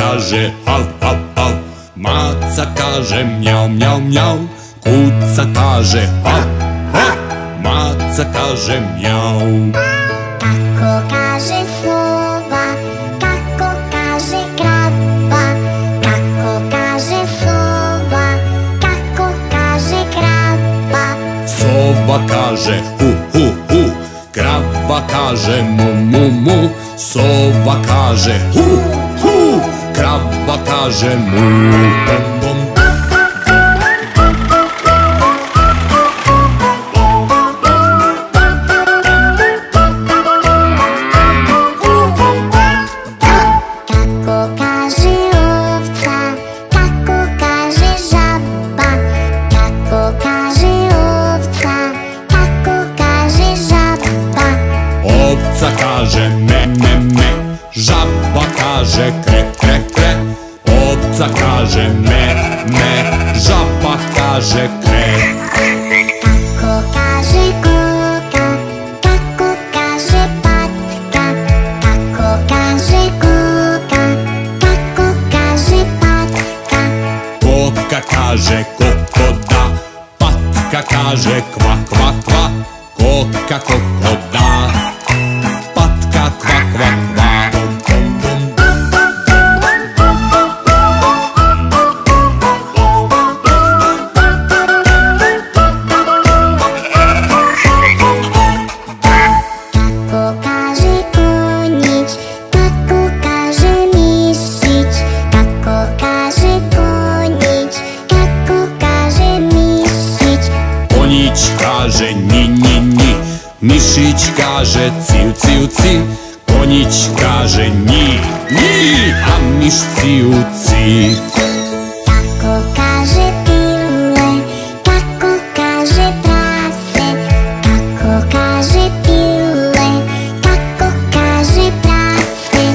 kaže hav, hav, hav. Maca kaže mjau, mjau, mjau. Kuca kaže hav, hav. Maca kaže mjau. Kako kaže sova, kako kaže krava, kako kaže sova, kako kaže krava. Sova kaže hu, hu, hu. Krava kaže mu, mu, mu. Sova kaže hu, hu. Krava kaže mu. Bom, bom. Ovca kaže me, me, me. Žaba kaže kre, kre, kre. Ovca kaže me, me. Žaba kaže kre. Kako kaže kuka, kako kaže patka, kako kaže kuka, kako kaže patka. Koka kaže kokoda. Patka kaže kva, kva, kva. Koka kokoda. Patka kva, kva, kva. Bom, bom, bom. Kako kaže konjić, kako kaže mišić, kako kaže konjić, kako kaže mišić. Konjić kaže nji, nji, nji. Mišić kaže ciu, ciu, ci. Konjić kaže nji, nji. A miš ciu, ci. Kako kaže pile, kako kaže prase, kako kaže pile, kako kaže prase.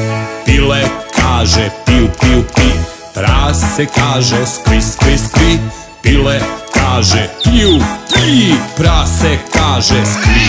Pile kaže piu, piu, pi. Prase kaže skvi, skvi, skvi. Pile kaže piu, pi. Prase kaže skvi.